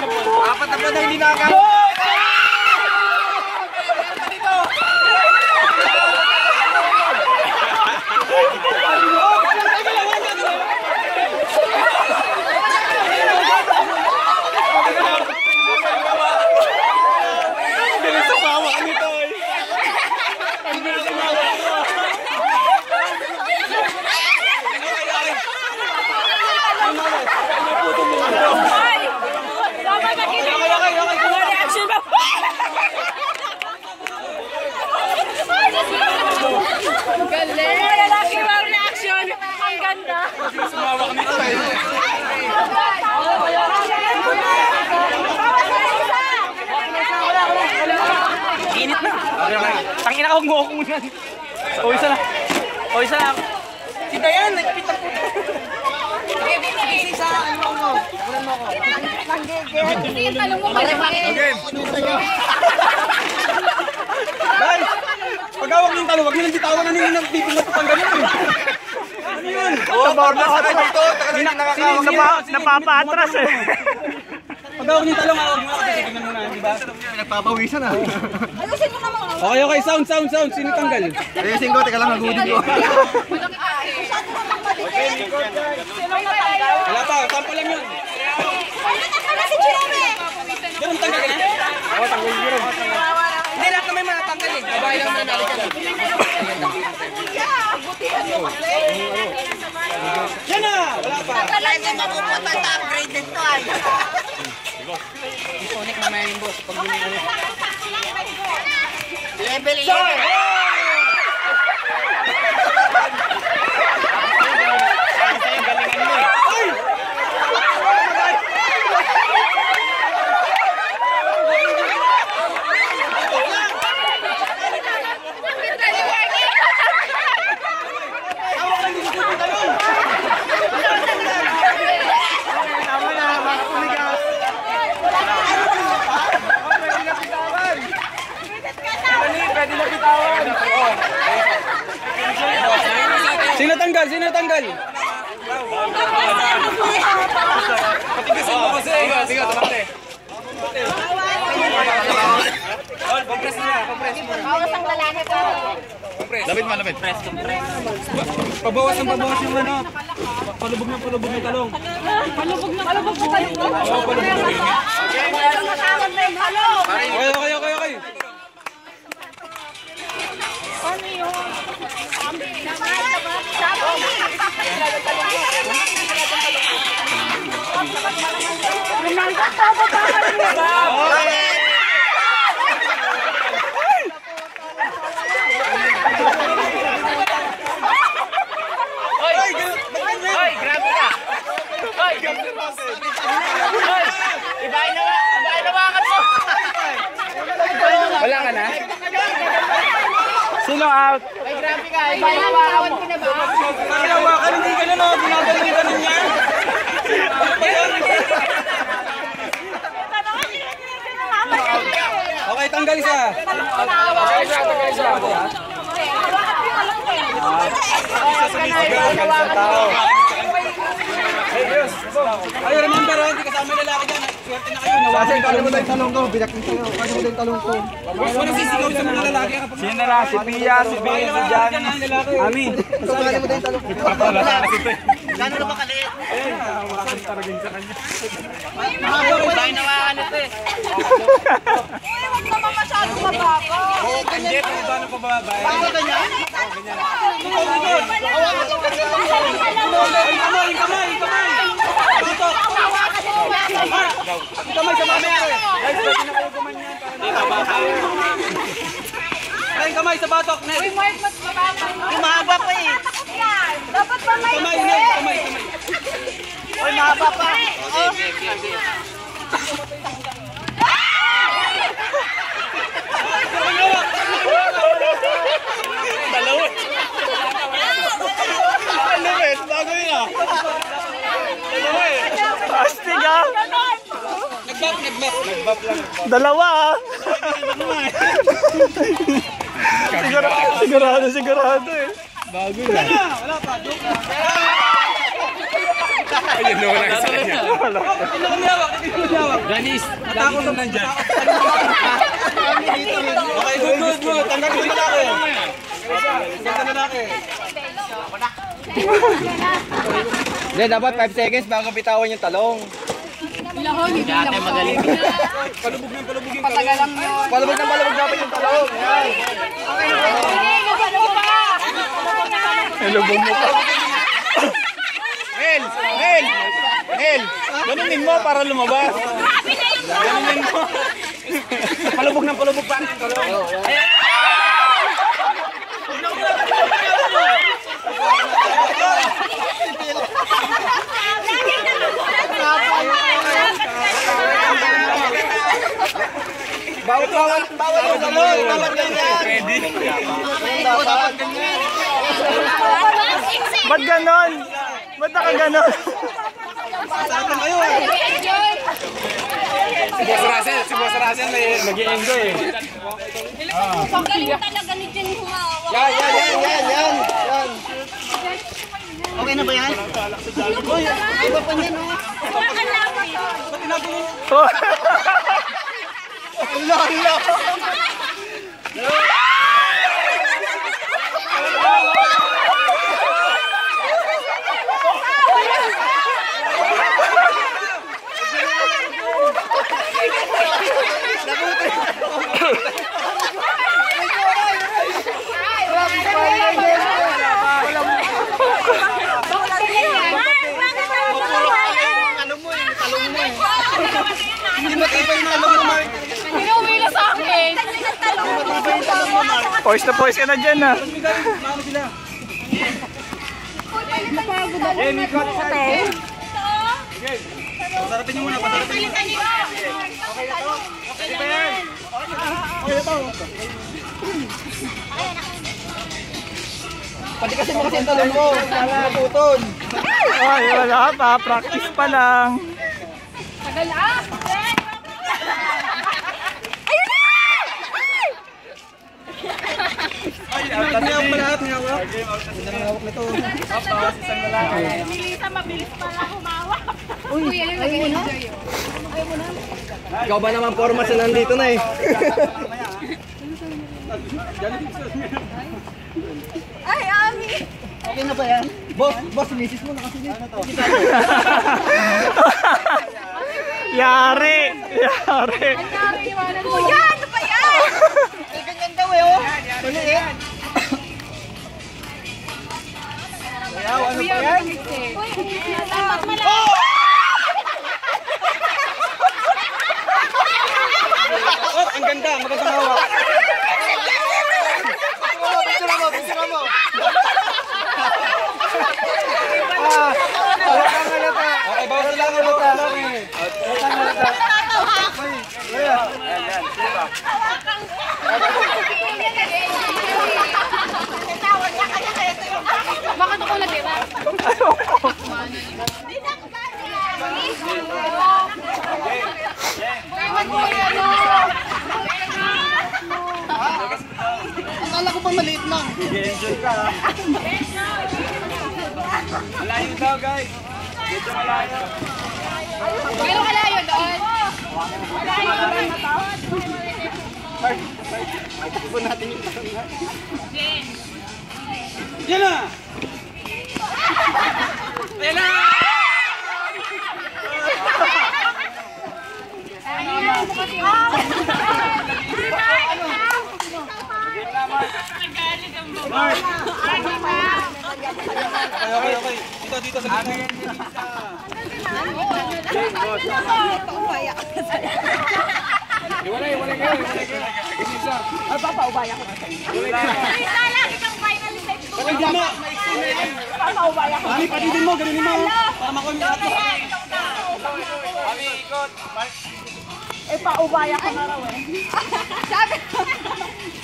Apat na po na hindi nakakaya. Sumawak nito eh. Init na. Tangina ka, huwag mo ako muna. O, isa lang. O, isa lang. Kita yan, nagpitang po. Isa, ano mo? Bulan mo ako. Hindi yung talong mo malaki. Okay. Guys, pag-awak ng talong, wag nyo nang bitawan na nila ng pipingat pang ganyan eh. Ano yun? Nabaon na ako dito. Napapatras eh. Pag-awak ng talong, awag mo na kasi tignan mo na, di ba? Nagpapawisan ah. Ayusin mo naman. Okay, okay. Sound. Sino tanggal? Ayusin ko, teka lang, nagudin ko. Wala pa, tampo lang yun. Wala si Chirome. Ganun tanggal ka na? Oo, tanggal yun. Hindi, lahat na may matatanggal eh. Babae lang na nalikan. Yan na! Wala pa. Tanggalan niya mapupunta sa upgraded to ay. Iconic na may boss. Pag binigyan. Level 11. Sino tanggal? Patigasin mo kasi. Sige, tumate. Compress mo. Bawas ang lalaki ko. Lapit mo. Pabawas yung ano. Palubog ng talong. Palubog na talong. Oo, palubog. Okay. Ano yun? Hoy, grabe ka. Hoy, ibahin na wakat mo. Wala ka na? Sino out? Ay, grabe ka. Ibahin na wakat mo. Pagkawakan, hindi ka na ginagaling niya. Okay, tanggal isa. Ay, remember, hindi kasama yung lalaki dyan. Swerte na kayo. Kasi kaya mo tayong talong ko. Binakin sa'yo. Kaya mo tayong talong ko. Huwag nagsisigaw sa mga lalaki. Sino na? Si Pia, si Bea, si Jan. Ami. Kaya mo tayong talong ko. Gano'n na ba kaliit? Hawakan taragin sa kanya. Ibahin na wakat ito eh. Huwag naman masyadong mababa. Hindi, kung paano pa bababa. Paano ganyan? Kamay. Dito. Kamay sa mamaya. Guys, pwede na kayo gumanyan. Ay, kamay sa batok. Uy, Mark, mas mababa. Mahaba pa eh. Dapat ba may Kamay. Uy, mahaba pa. Dalawa. Bago yun ah. Dalawa eh. Astig ah. Nagbap lang. Dalawa ah. Sigurado eh. Bago na. Wala pa. Ayun naman ang isa niya. Hindi ko niyawak, hindi ko niyawak. Ganis, lagi nang nandyan. Okay, good. Tanggal ko yung lalaki. Tanggal na lalaki. Hindi, dapat 5 seconds bago bitawan yung talong. Dati magaling. Palubog dapat yung talong. Lubog mo pa. Nel! Ganunin mo para lumabas. Ganunin mo. Palubog pa ang talong. Bawal yung talong. Dapat ganyan. Ready? Dapat ganyan. Ba't ganon? Ba't nakaganon? Si Boss Russell nag-i-enjoy eh. Ang galing talaga ni Jen humawak. Yan. Okay na ba yan? Iba pa niya, no? Wala ka laban to. Hala. Hindi matibay na alam mo, Mark. Pinumila sa akin. Poise na poise ka na dyan ah. Maano sila? Pasarapin niyo muna, pasarapin niyo. Pati kasi mo kasi yung talong mo. Para putol. Ay, wala pa. Practice pa lang. Tagal ah. Niyawak pa lahat, niyawak. Hindi na niyawak nito. Milisa, mabilis pa lang humawak. Uy, yan yung nag-enjoy. Ikaw ba naman format sa nandito na eh. Ay, Ami. Okay na ba yan? Boss, misis mo nakasunod. Yari. Nangyari iwanan mo. Kuya, ano ba yan? Ganyan daw eh, oh. Maliit. Kuya, dapat malaki. Oh, ang ganda, magandang hawak. Picture mo. Okay, bawal lang ang halata. Bakit ako natira? Akala ko pa maliit lang. Malayo daw guys. Dito malayo. Gano'ng kalayo doon? Yan na! Okay. Dito sa gitna. Iwalay kayo. Isa. Lagi kang finalist. Walang gama. Mami, patidin mo, ganunin mo. Para makuha yung lahat mo. Kami ikot.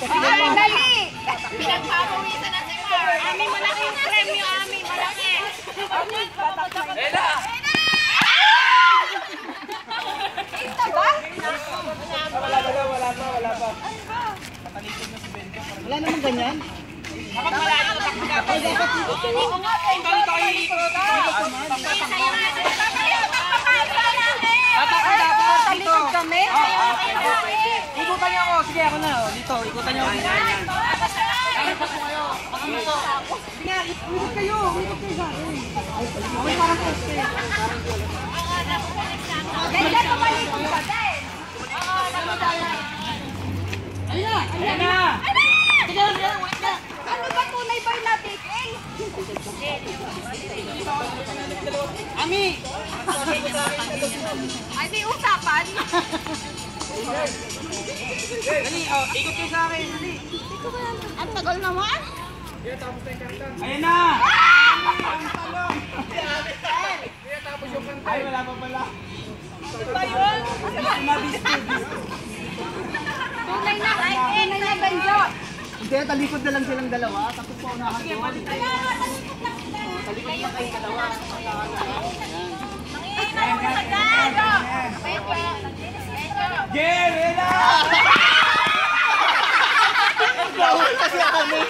Sabi ay, dali! Pinagpapawisan na si Mar. Ami, malaki yung premyo, Ami. Malaki. Lela! Ito ba? Wala naman ganyan. Kapag malayo, takbo dapat. Talikod kami. Ikutan niyo ako. Sige, ako na. Dito, ikutan niyo ako. Ganyan tumalikod ka din. Ayan na! Ano ba tunay ba yung natigil? Ami! Ay, may usapan. Dali, oh, ikot kayo sa akin. Dali. Ang tagal naman. Ayan na! Ay, wala pa pala. Tunay na. Tunay na Benjo. Hindi, talikod na lang silang dalawa. Tapos paunahan ko. Talikod na kayong dalawa. Nangihinay mo sa Benjo. Jerry na! Bawal kasi kami.